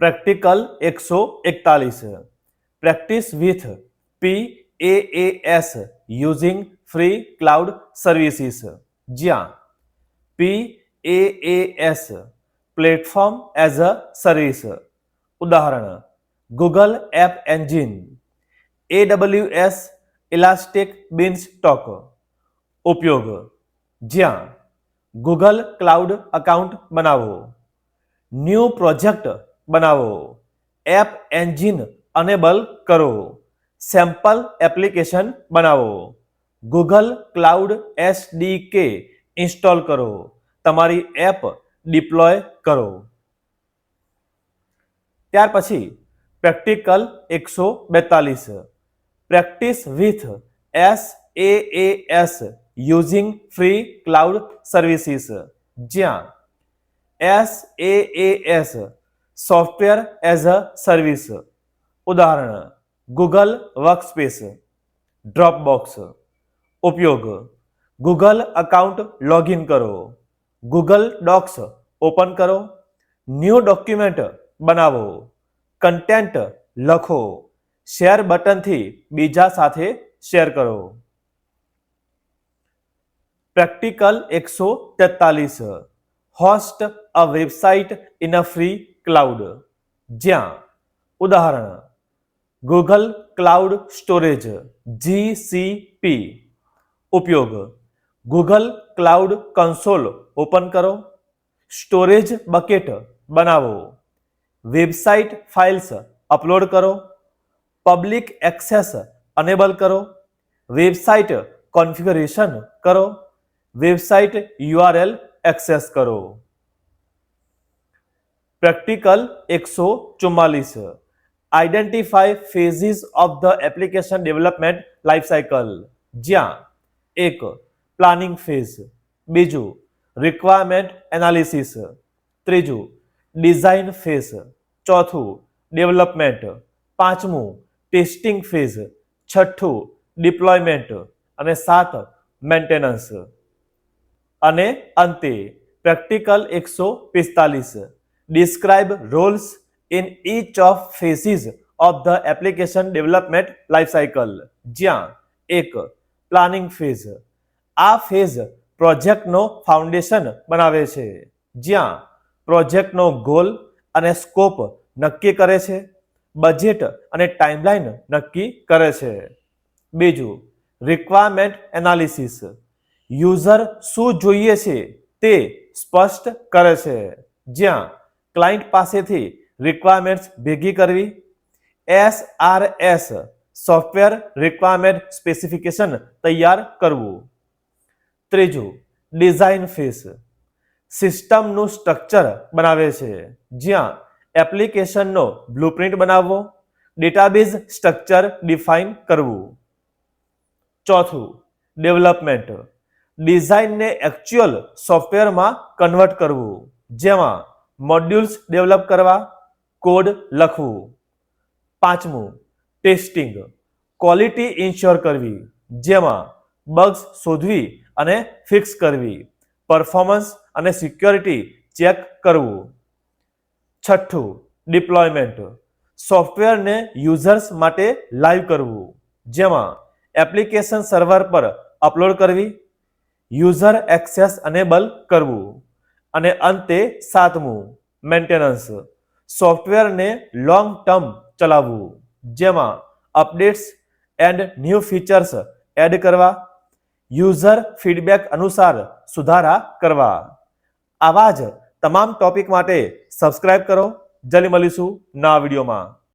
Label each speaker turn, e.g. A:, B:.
A: Practical 141 practice with PaaS using free cloud services, જ્યાં PaaS platform as a service, ઉદાહરણ Google app engine, AWS elastic beanstalk. ઉપયોગ જ્યાં Google cloud account બનાવો, new project બનાવો, app engine enable કરો, sample application બનાવો, Google cloud SDK install કરો, તમારી એપ ડિપ્લોય કરો. ત્યાર પછી practical 142 practice with SaaS using free cloud services, જ્યાં SaaS software as a service, ઉદાહરણ ગૂગલ વર્કસ્પેસ, ડ્રોપબોક્સ. ઉપયોગ ગૂગલ અકાઉન્ટ લોગિન કરો, ગૂગલ ડોક્સ ઓપન કરો, ન્યૂ ડોક્યુમેન્ટ બનાવો, કન્ટેન્ટ લખો, શેર બટનથી બીજા સાથે શેર કરો. Practical 143 host a website in a free cloud, જ્યાં ઉદાહરણ ગૂગલ ક્લાઉડ સ્ટોરેજ GCP. ઉપયોગ ગૂગલ ક્લાઉડ કન્સોલ ઓપન કરો, સ્ટોરેજ બકેટ બનાવો, વેબસાઇટ ફાઇલ્સ અપલોડ કરો, પબ્લિક એક્સેસ અનેબલ કરો, વેબસાઇટ કોન્ફિગરેશન કરો, વેબસાઇટ URL એક્સેસ કરો. Practical 144 identify ફેઝિસ of the application development life cycle, જ્યાં એક પ્લાનિંગ ફેઝ, બીજું રિક્વાયરમેન્ટ એનાલિસિસ, ત્રીજું ડિઝાઇન ફેઝ, ચોથું ડેવલપમેન્ટ, પાંચમું ટેસ્ટિંગ ફેઝ, છઠ્ઠું ડિપ્લોયમેન્ટ અને સાત મેન્ટેનન્સ. અને અંતે practical 145 describe Rolls in inch of ફેઝિસ of the application development life cycle, જ્યાં એક પ્લાનિંગ ફેઝ, આ ફેઝ પ્રોજેક્ટનો ફાઉન્ડેશન બનાવે છે, જ્યાં પ્રોજેક્ટનો ગોલ અને સ્કોપ નક્કી કરે છે, બજેટ અને ટાઈમલાઈન નક્કી કરે છે. બીજું રિક્વાયરમેન્ટ એનાલિસિસ, યુઝર શું જોઈએ છે તે સ્પષ્ટ કરે છે, જ્યાં ક્લાયન્ટ પાસેથી રિક્વાયરમેન્ટ્સ ભેગી કરવી, SRS સોફ્ટવેર રિક્વાયરમેન્ટ સ્પેસિફિકેશન તૈયાર કરવું. ત્રીજું ડિઝાઇન ફેઝ, સિસ્ટમનું સ્ટ્રક્ચર બનાવે છે, જ્યાં એપ્લિકેશનનો બ્લુપ્રિન્ટ બનાવવો, ડેટાબેઝ સ્ટ્રક્ચર ડિફાઇન કરવું. ચોથું ડેવલપમેન્ટ, ડિઝાઇનને એકચ્યુઅલ સોફ્ટવેરમાં કન્વર્ટ કરવું, જેમાં મોડ્યુલ્સ ડેવલપ કરવા, કોડ લખવું. પાંચમું ટેસ્ટિંગ, ક્વોલિટી ઇન્શ્યોર કરવી, જેમાં બગ્સ શોધવી અને ફિક્સ કરવી, પરફોર્મન્સ અને સિક્યોરિટી ચેક કરવું. છઠ્ઠું ડિપ્લોયમેન્ટ, સોફ્ટવેરને યુઝર્સ માટે લાઈવ કરવું, જેમાં એપ્લિકેશન સર્વર પર અપલોડ કરવી, યુઝર એક્સેસ અનેબલ કરવું. અને અંતે સાતમું મેન્ટેનન્સ, સોફ્ટવેરને લોંગ ટર્મ ચલાવવું, જેમાં updates and new features add કરવા, યુઝર ફીડબેક અનુસાર સુધારા કરવા. આવા જ તમામ ટોપિક માટે સબસ્ક્રાઇબ કરો. જલ્દી મળીશું નવા વિડીયોમાં.